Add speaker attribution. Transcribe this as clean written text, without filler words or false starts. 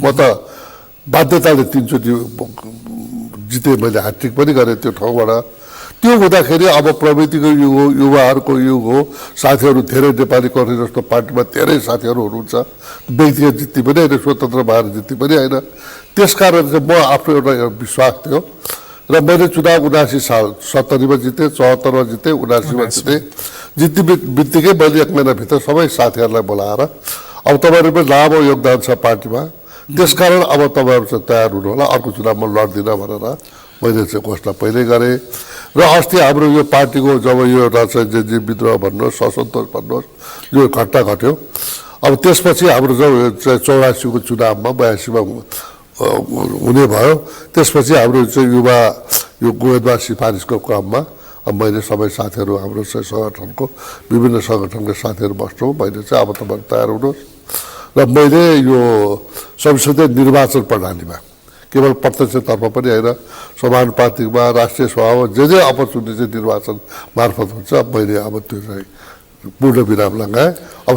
Speaker 1: म त बाध्यताले 3 चोटि जिते, मैले ह्याट्रिक पनि गरेँ त्यो ठाउँबाट। त्यो हुँदाखेरि अब प्रविधिको युग हो, युवाहरूको युग हो, साथीहरू धेरै नेपाली कङ्ग्रेस जस्तो पार्टीमा धेरै साथीहरू हुनुहुन्छ, व्यक्तिगत जित्ती पनि होइन, स्वतन्त्र भएर जित्ती पनि होइन। त्यसकारण चाहिँ म आफ्नो एउटा विश्वास थियो र मैले चुनाव 79 साल 70 मा जितेँ, 74 मा जितेँ, 79 मा जितेँ। जित्ने बित्तिकै मैले 1 महिनाभित्र सबै साथीहरूलाई बोलाएर अब तपाईँहरू पनि लामो योगदान छ पार्टीमा, त्यसकारण अब तपाईँहरू चाहिँ तयार हुनु होला, अर्को चुनावमा लड्दिनँ भनेर मैले चाहिँ घोषणा पहिल्यै गरेँ। र अस्ति हाम्रो यो पार्टीको जब यो एउटा चाहिँ जे विद्रोह भन्नुहोस्, असन्तोष भन्नुहोस्, यो घटना घट्यो, अब त्यसपछि हाम्रो जब 84 को चुनावमा 82 मा हुने भयो, त्यसपछि हाम्रो चाहिँ युवा यो उम्मेदवार सिफारिसको क्रममा अब मैले सबै साथीहरू हाम्रो चाहिँ सङ्गठनको विभिन्न सङ्गठनका साथीहरू बस्छौँ। मैले चाहिँ अब तपाईँहरू तयार हुनुहोस् र मैले यो संसदीय निर्वाचन प्रणालीमा केवल प्रत्यक्षतर्फ पनि होइन, समानुपातिकमा, राष्ट्रिय सभामा जे अपर्च्युनिटी चाहिँ निर्वाचन मार्फत हुन्छ, मैले अब त्यो चाहिँ पूर्ण विराम लगाएँ। अब